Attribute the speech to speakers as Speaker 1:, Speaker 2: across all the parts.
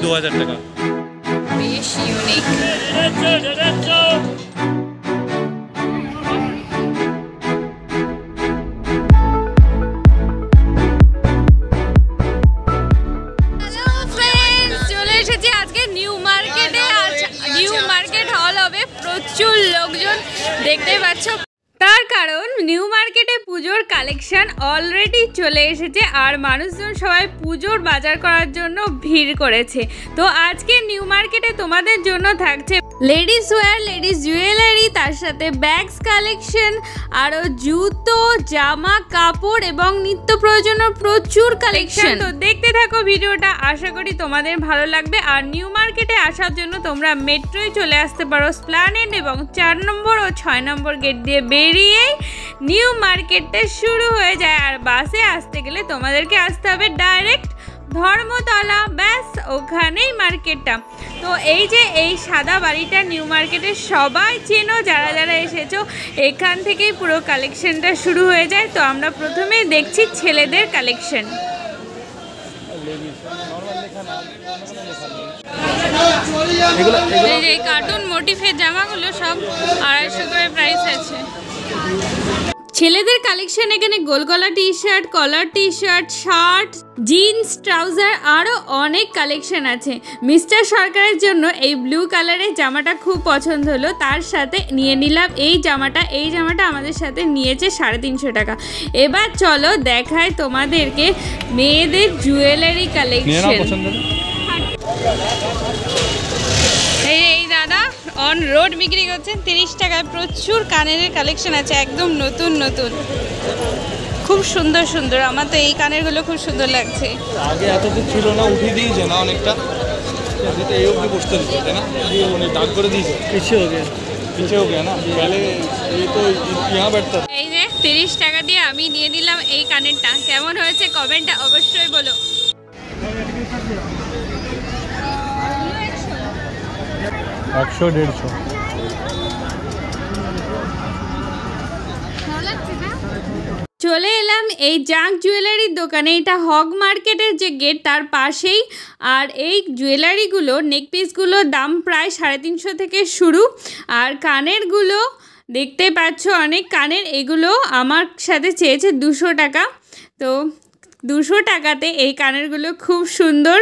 Speaker 1: 2000 টাকা।
Speaker 2: বেশ ইউনিক। প্রচুর লোকজন দেখতে পাচ্ছ, তার কারণ নিউ মার্কেটে পুজোর কালেকশন অলরেডি চলে এসেছে আর মানুষজন সবাই পুজোর বাজার করার জন্য ভিড় করেছে। তো আজকে নিউ মার্কেটে তোমাদের জন্য থাকছে লেডিস ওয়্যার, লেডিস জুয়েলারি, তার সাথে ব্যাগস কালেকশন, আরও জুতো, জামা কাপড় এবং নিত্য প্রয়োজনীয় প্রচুর কালেকশন। তো দেখতে থাকো ভিডিওটা, আশা করি তোমাদের ভালো লাগবে। আর নিউ মার্কেটে আসার জন্য তোমরা মেট্রোয় চলে আসতে পারো স্প্ল্যানেড এবং 4 নম্বর ও 6 নম্বর গেট দিয়ে বেরিয়েই নিউ মার্কেটটা শুরু হয়ে যায়। আর বাসে আসতে গেলে তোমাদেরকে আসতে হবে ডাইরেক্ট ধর্মতলা, ব্যাস ওখানেই মার্কেটটা। তো এই যে এই সাদা বাড়িটা নিউ মার্কেটে সবাই চেনো, যারা যারা এসেছো এখান থেকেই পুরো কালেকশনটা শুরু হয়ে যায়। তো আমরা প্রথমেই দেখছি ছেলেদের কালেকশন। এই যে কার্টুন মোটিফের জামাগুলো সব 250 করে প্রাইস আছে। ছেলেদের কালেকশন এখানে গোলগলা T-shirt, collar T-shirt, shirt, jeans, trouser আরও অনেক কালেকশন আছে। মিস্টার সরকারের জন্য এই ব্লু কালারের জামাটা খুব পছন্দ হলো, তার সাথে নিয়ে নিলাম এই জামাটা। এই জামাটা আমাদের সাথে নিয়েছে 350 টাকা। এবার চলো দেখায় তোমাদেরকে মেয়েদের জুয়েলারি কালেকশন। এই দাদা অন রোড বিক্রি করছেন 30 টাকায়। প্রচুর কানের কালেকশন আছে, একদম নতুন নতুন, খুব সুন্দর সুন্দর। আমার তো এই কানের গুলো খুব সুন্দর লাগছে।
Speaker 1: আগে এত তো ছিল না, উঠিয়ে দিয়েছে না অনেকটা, এই অবধি বসতে দিচ্ছে তাই না, অনেক দাগ করে দিয়েছে। পিছিয়ে হয়ে গিয়া না, পহলে এই তো यहाँ बैठता।
Speaker 2: এই যে 30 টাকা দিয়ে আমি নিয়ে নিলাম এই কানেরটা। কেমন হয়েছে কমেন্টে অবশ্যই বলো।
Speaker 1: 100-150
Speaker 2: চলে এলাম এই জাঙ্ক জুয়েলারির দোকানে। এটা হগ মার্কেটের যে গেট তার পাশেই। আর এই জুয়েলারিগুলো নেকপিসগুলোর দাম প্রায় 350 থেকে শুরু। আর কানেরগুলো দেখতে পাচ্ছ অনেক কানের, এগুলো আমার সাথে চেয়েছে 200 টাকা। তো 200 টাকাতে এই কানেরগুলো খুব সুন্দর।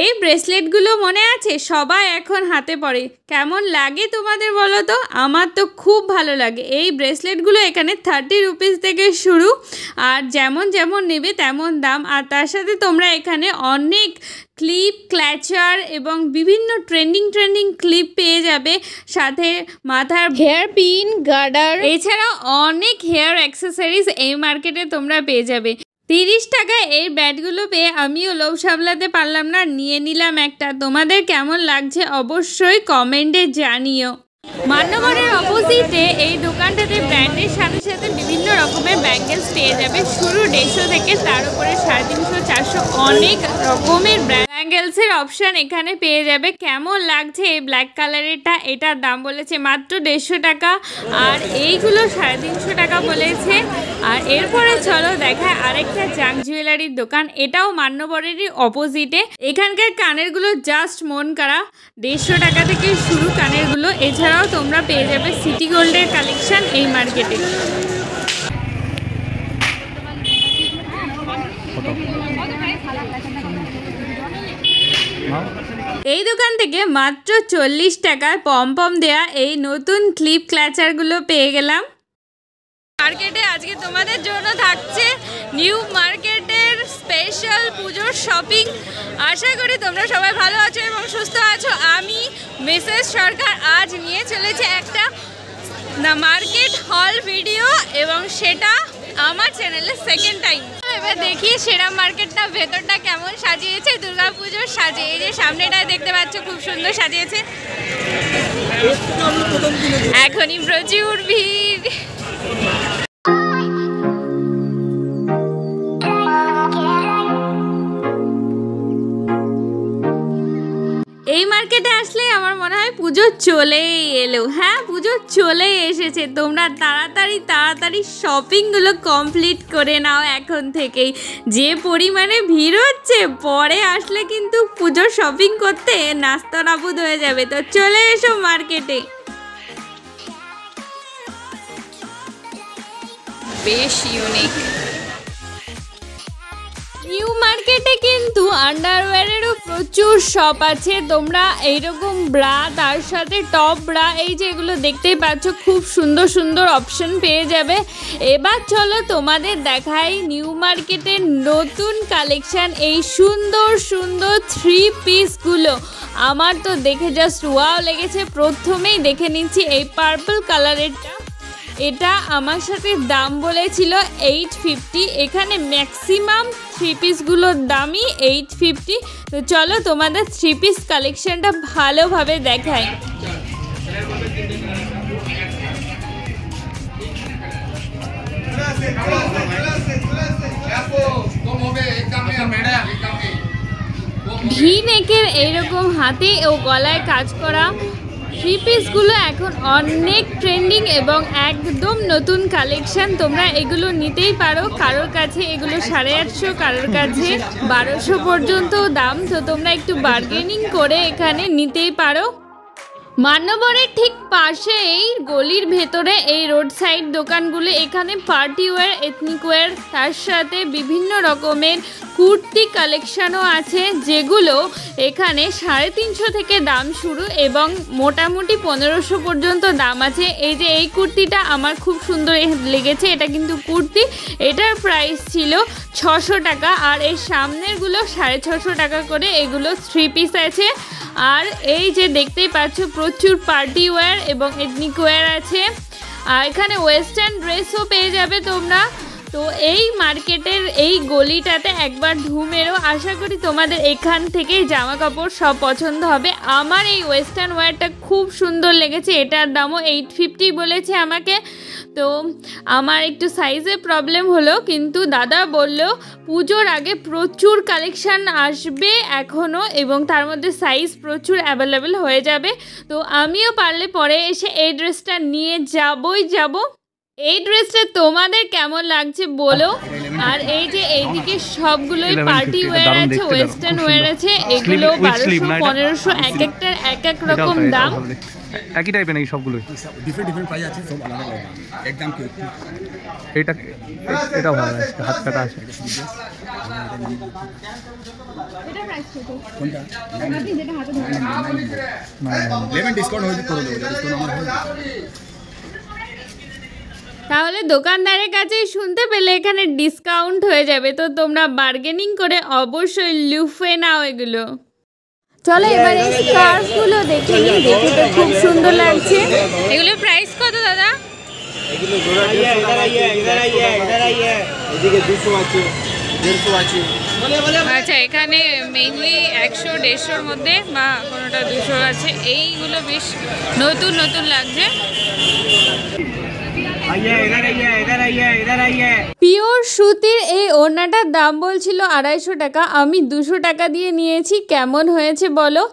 Speaker 2: এই ব্রেসলেটগুলো মনে আছে সবাই এখন হাতে পরে, কেমন লাগে তোমাদের বলো তো? আমার তো খুব ভালো লাগে। এই ব্রেসলেটগুলো এখানে 30 রুপিস থেকে শুরু, আর যেমন যেমন নেবে তেমন দাম। আর তার সাথে তোমরা এখানে অনেক ক্লিপ, ক্ল্যাচার এবং বিভিন্ন ট্রেন্ডিং ক্লিপ পেয়ে যাবে, সাথে মাথার হেয়ার পিন, গার্ডার, এছাড়াও অনেক হেয়ার অ্যাক্সেসরিজ এই মার্কেটে তোমরা পেয়ে যাবে। 30 টাকায় এই ব্যাটগুলো পেয়ে আমিও লোভ সামলাতে পারলাম না, নিয়ে নিলাম একটা। তোমাদের কেমন লাগছে অবশ্যই কমেন্টে জানিও। মান্যবরের অপোজিটে এই দোকানটাতে ব্র্যান্ডের সাথে সাথে বিভিন্ন রকমের ব্যাঙ্গেলস পেয়ে যাবে, শুরু 150 থেকে, তার উপরে 350, 400 অনেক রকমের ব্যাঙ্গেলসের অপশান এখানে পেয়ে যাবে। কেমন লাগছে এই ব্ল্যাক কালারেরটা? এটার দাম বলেছে মাত্র 150 টাকা, আর এইগুলো 350 টাকা বলেছে। আর এরপরে চলো দেখায় আরেকটা জাঙ্ক জুয়েলারির দোকান, এটাও মান্যবরেরই অপোজিটে। এখানকার কানেরগুলো জাস্ট মন কাড়া, 150 টাকা থেকে শুরু কানেরগুলো। এছাড়াও তোমরা পেয়ে যাবে সিটি গোল্ডের কালেকশন এই মার্কেটে। এই দোকান থেকে মাত্র 40 টাকায় পম দেয়া এই নতুন ক্লিপ ক্ল্যাচারগুলো পেয়ে গেলাম। মার্কেটে আজকে তোমাদের জন্য থাকছে নিউ মার্কেটের স্পেশাল পুজোর শপিং। আশা করি তোমরা সবাই ভালো আছো এবং সুস্থ আছো। আমি মিসেস সরকার আজ নিয়ে চলেছে একটা মার্কেট হল ভিডিও, এবং সেটা আমার চ্যানেলে সেকেন্ড টাইম। এবার দেখি সেরা মার্কেটটা ভেতরটা কেমন সাজিয়েছে দুর্গা পুজোর সাজে। এই যে সামনেটায় দেখতে পাচ্ছ খুব সুন্দর সাজিয়েছে, এখনই প্রচুর ভিড়। এই মার্কেটে আসলে আমার মনে হয় পুজো চলেই এলো। হ্যাঁ, পুজো চলেই এসেছে। তোমরা তাড়াতাড়ি শপিংগুলো কমপ্লিট করে নাও এখন থেকেই। যে পরিমাণে ভিড় হচ্ছে, পরে আসলে কিন্তু পুজোর শপিং করতে নাস্তা নাবুদ হয়ে যাবে। তো চলে এসো মার্কেটে। বেশ ইউনিক। নিউ মার্কেটে কিন্তু আন্ডারওয়্যারেরও প্রচুর শপ আছে। তোমরা এইরকম ব্রা, তার সাথে টপ ব্রা, এই যে এগুলো দেখতেই পাচ্ছ, খুব সুন্দর সুন্দর অপশন পেয়ে যাবে। এবার চলো তোমাদের দেখাই নিউ মার্কেটের নতুন কালেকশান, এই সুন্দর সুন্দর 3 পিসগুলো। আমার তো দেখে জাস্ট ওয়াও লেগেছে। প্রথমেই দেখে নিচ্ছি এই পার্পল কালারেরটা। এটা আমার সাথে দাম বলেছিল 850। এখানে ম্যাক্সিমাম 3 পিসগুলোর দামই 850। তো চলো তোমাদের 3 পিস কালেকশানটা ভালোভাবে দেখাই। ভি নেকের এইরকম হাতে ও গলায় কাজ করা 3 পিসগুলো এখন অনেক ট্রেন্ডিং এবং একদম নতুন কালেকশান। তোমরা এগুলো নিতেই পারো। কারোর কাছে এগুলো 850, কারোর কাছে 1200 পর্যন্ত দাম। তো তোমরা একটু বার্গেনিং করে এখানে নিতেই পারো। মান্যবরের ঠিক পাশে এই গলির ভেতরে এই রোড সাইড দোকানগুলো, এখানে পার্টি ওয়্যার, এথনিক ওয়্যার, তার সাথে বিভিন্ন রকমের কুর্তি কালেকশানও আছে, যেগুলো এখানে 350 থেকে দাম শুরু এবং মোটামুটি 1500 পর্যন্ত দাম আছে। এই যে এই কুর্তিটা আমার খুব সুন্দর লেগেছে। এটা কিন্তু কুর্তি, এটার প্রাইস ছিল 600 টাকা। আর এই সামনেরগুলো 650 টাকা করে। এগুলো 3 পিস আছে। আর এই যে দেখতেই পাচ্ছ, প্রচুর পার্টি ওয়্যার এবং এথনিক ওয়্যার আছে। আর এখানে ওয়েস্টার্ন ড্রেসও পেয়ে যাবে তোমরা। তো এই মার্কেটের এই গলিটাতে একবার ঢু মেরো। আশা করি তোমাদের এখান থেকেই জামা কাপড় সব পছন্দ হবে। আমার এই ওয়েস্টার্ন ওয়্যারটা খুব সুন্দর লেগেছে। এটার দামও 850 বলেছে আমাকে। তো আমার একটু সাইজে প্রবলেম হলো, কিন্তু দাদা বলল পুজোর আগে প্রচুর কালেকশান আসবে এখনও, এবং তার মধ্যে সাইজ প্রচুর অ্যাভেলেবেল হয়ে যাবে। তো আমিও পারলে পরে এসে এই ড্রেসটা নিয়ে যাব। এই ড্রেসটা তোমাদের কেমন লাগছে বলো। আর এই যে এইদিকে সবগুলোই পার্টি ওয়্যার আছে, ওয়েস্টার্ন ওয়্যার আছে। এগুলো 1200, 1500, এক একটার এক এক রকম দাম।
Speaker 3: একই টাইপের নাকি সবগুলো?
Speaker 4: ডিফারেন্ট প্রাইস আছে, সব আলাদা আলাদা একদম।
Speaker 3: এটা ভালো আছে, হাত কাটা আছে।
Speaker 4: কোনটা? লেভেন ডিসকাউন্ট হয়ে করে দেবো, ডিসকাউন্ট আমার হয়ে
Speaker 2: তাহলে দোকানদারের কাছে শুনতে পেলে এখানে ডিসকাউন্ট হয়ে যাবে। তো তোমরা বার্গেনিং করে অবশ্যই লুফে নাও এগুলো। চলো এবার এই স্কার্ফগুলো দেখে নিই। দেখে তো খুব সুন্দর লাগছে। এগুলো প্রাইস কত দাদা?
Speaker 1: এগুলো জোড়া 150 200 আছে, 150 আছে।
Speaker 2: আচ্ছা, এখানে মেইনলি 100, 150-র মধ্যে, বা কোনোটা 200 আছে। এইগুলো বেশ নতুন নতুন লাগছে। পিওর সুতির এই ওড়নাটার দাম বলছিল 250 টাকা। আমি 200 টাকা দিয়ে নিয়েছি। কেমন হয়েছে বলো।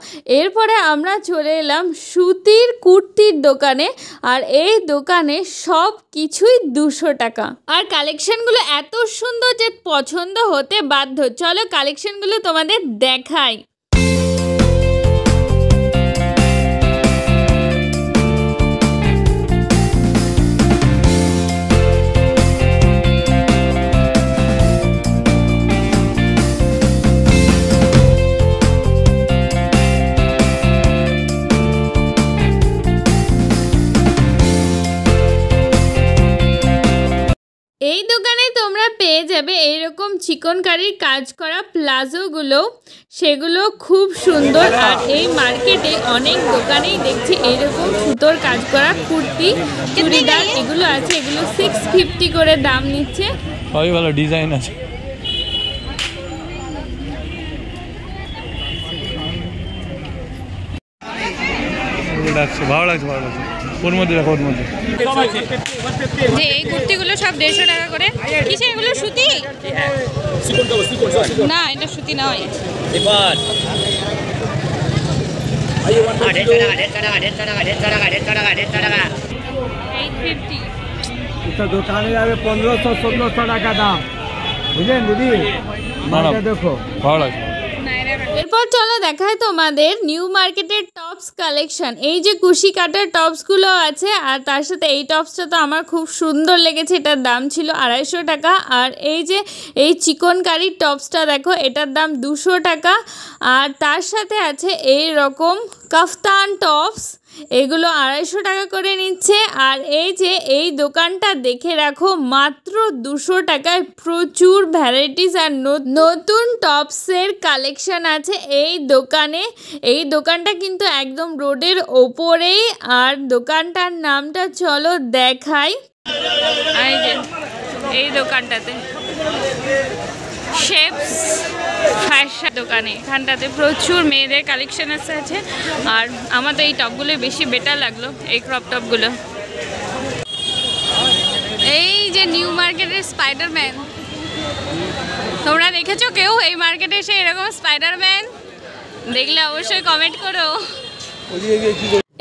Speaker 2: এরপরে আমরা চলে এলাম সুতির কুর্তির দোকানে। আর এই দোকানে সব কিছুই 200 টাকা। আর কালেকশনগুলো এত সুন্দর যে পছন্দ হতে বাধ্য। চলো কালেকশনগুলো তোমাদের দেখাই। এই দোকানে তোমরা পেয়ে যাবে এইরকম চিকনকারির কাজ করা প্লাজোগুলো, সেগুলো খুব সুন্দর। আর এই মার্কেটে অনেক দোকানেই দেখছি এইরকম সুতোর কাজ করা কুর্তি, চুড়িদার এগুলো আছে। এগুলো 650 করে দাম নিচ্ছে।
Speaker 3: সবই ভালো ডিজাইন আছে। ভালো লাগছে। ওর মধ্যে দেখো, ওর মধ্যে
Speaker 2: যে এই কুর্তিগুলো সব 150 টাকা করে। কিসে এগুলো? সুতি না, এটা সুতি নয়।
Speaker 5: এটা দোকানে যাবে 1500-1600 টাকা দাম, বুঝলেন দিদি? মালটা দেখো
Speaker 3: ভালো লাগে।
Speaker 2: এরপর চলো দেখায় তোমাদের নিউ মার্কেটের টপস কালেকশন। এই যে কুশি কাটার টপসগুলো আছে, আর তার সাথে এই টপসটা তো আমার খুব সুন্দর লেগেছে, এটার দাম ছিল 250 টাকা। আর এই যে এই চিকন কারির টপসটা দেখো, এটার দাম 200 টাকা। আর তার সাথে আছে এই রকম কাফতান টপস, এগুলো 250 টাকা করে নিচ্ছে। আর এই যে এই দোকানটা দেখে রাখো, মাত্র 200 টাকায় প্রচুর ভ্যারাইটিস আর নতুন টপসের কালেকশন আছে এই দোকানে। এই দোকানটা কিন্তু একদম রোডের ওপরেই। আর দোকানটার নামটা চলো দেখাই। এই যে এই দোকানটাতে শেপস ফ্যাশন দোকানে, এখানটাতে প্রচুর মেয়েদের কালেকশন আছে। আর আমার তো এই টপগুলো বেশি বেটার লাগলো, এই ক্রপ টপগুলো। এই যে নিউ মার্কেটের স্পাইডারম্যান, তোমরা দেখেছো কেউ এই মার্কেটে এসে এরকম স্পাইডারম্যান? দেখলে অবশ্যই কমেন্ট করো।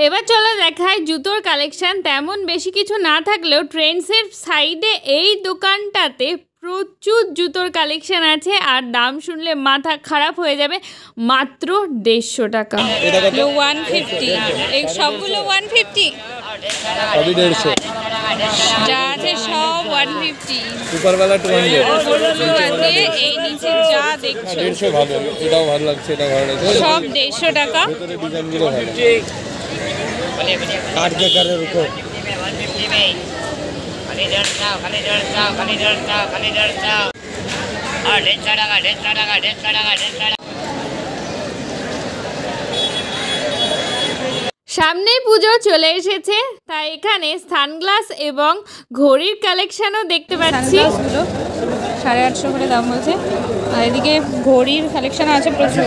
Speaker 2: এবার চলো দেখায় জুতোর কালেকশন। তেমন বেশি কিছু না থাকলেও ট্রেন্ডসের সাইডে এই দোকানটাতে প্রচুর জুতোর কালেকশন আছে। আর দাম শুনলে মাথা খারাপ হয়ে যাবে, মাত্র 150 টাকা। 150, এই সবগুলো 150,
Speaker 1: সবই 150,
Speaker 2: যা আছে সব 150।
Speaker 1: উপরওয়ালা 200,
Speaker 2: এই নিচে যা দেখছো
Speaker 1: 150 ভালো, এটাও ভালো লাগছে, এটা ভালো লাগছে,
Speaker 2: সব 150 টাকা।
Speaker 1: ভিতরে ডিজাইনগুলো ভালো, কাট বেকারের উপর।
Speaker 2: সামনেই পুজো চলে এসেছে, তাই এখানে সানগ্লাস এবং ঘড়ির কালেকশনও দেখতে পাচ্ছি। 850 করে দাম বলছে। আর এদিকে ঘড়ির কালেকশন আছে প্রচুর।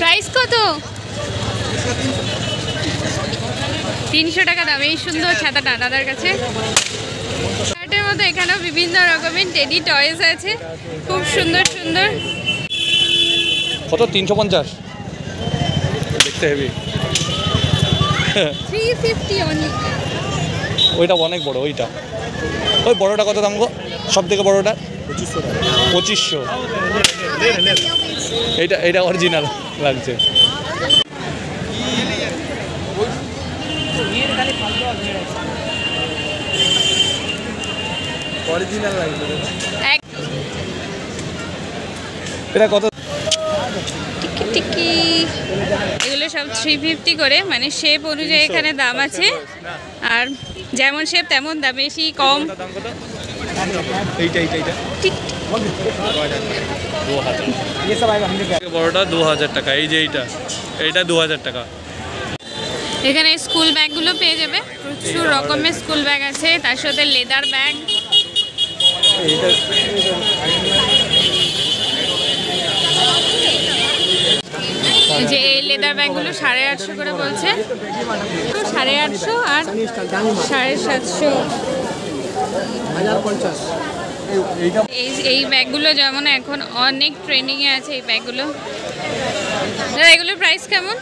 Speaker 2: প্রাইস কত? 300 টাকা দাম। এই সুন্দর ছাতাটা দাদার কাছে। শার্টের মতো এখানেও বিভিন্ন রকমের টেডি টয়েস আছে, খুব সুন্দর সুন্দর।
Speaker 1: কত? 350, দেখতে হেভি।
Speaker 2: 350 অনলি।
Speaker 1: ওইটা অনেক বড়, ওইটা ওই বড়টা কত দাম গো? সব থেকে বড়টা 2500। এইটা অরিজিনাল লাগছে। অরিজিনাল লাগছে এটা কত?
Speaker 2: টিকি এগুলো সব 350 করে, মানে শেপ অনুযায়ী এখানে দাম আছে। আর যেমন শেপ তেমন দাম, বেশি কম।
Speaker 1: বড়টা 2000 টাকা। এই যে এইটা 2000 টাকা।
Speaker 2: এখানে স্কুল ব্যাগগুলো পেয়ে যাবে, প্রচুর রকমের স্কুল ব্যাগ আছে, তার সাথে লেদার ব্যাগ। যে এই লেদার ব্যাগগুলো 850 করে বলছে, 850 আর 750। এই ব্যাগগুলো যেমন এখন অনেক ট্রেন্ডিংয়ে আছে এই ব্যাগগুলো। দাদা এগুলোর প্রাইস কেমন?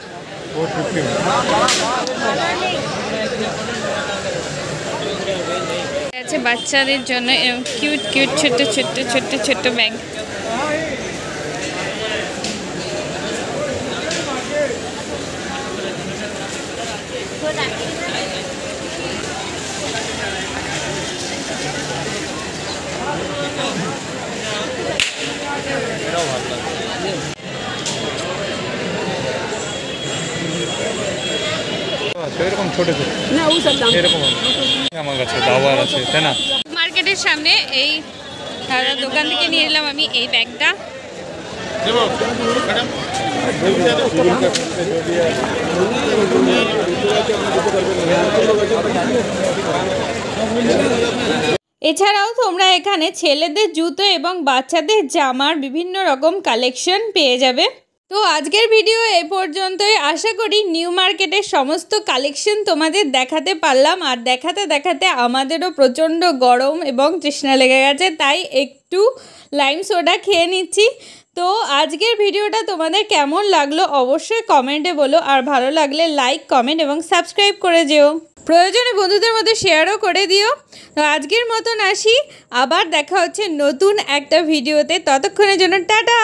Speaker 2: আছে বাচ্চাদের জন্য এরকম কিউট কিউট ছোট্ট ছোট্ট ছোট্ট ছোট্ট ব্যাগ।
Speaker 1: এরকম ছোট ছোট এরকম আমার কাছে দাবার আছে, তাই না?
Speaker 2: মার্কেটের সামনে এই দোকান থেকে নিয়ে এলাম আমি এই ব্যাগটা। এছাড়াও তোমরা এখানে ছেলেদের জুতো এবং বাচ্চাদের জামার বিভিন্ন রকম কালেকশন পেয়ে যাবে। তো আজকের ভিডিও এই পর্যন্তই। আশা করি নিউ মার্কেটের সমস্ত কালেকশন তোমাদের দেখাতে পারলাম। আর দেখাতে দেখাতে আমাদেরও প্রচণ্ড গরম এবং তৃষ্ণা লেগে গেছে, তাই একটু লাইম সোডা খেয়ে নিচ্ছি। তো আজকের ভিডিওটা তোমাদের কেমন লাগলো অবশ্যই কমেন্টে বলো, আর ভালো লাগলে লাইক, কমেন্ট এবং সাবস্ক্রাইব করে যেও। প্রয়োজনে বন্ধুদের মধ্যে শেয়ারও করে দিও। তো আজকের মতন আসি, আবার দেখা হচ্ছে নতুন একটা ভিডিওতে। ততক্ষণের জন্য টাটা।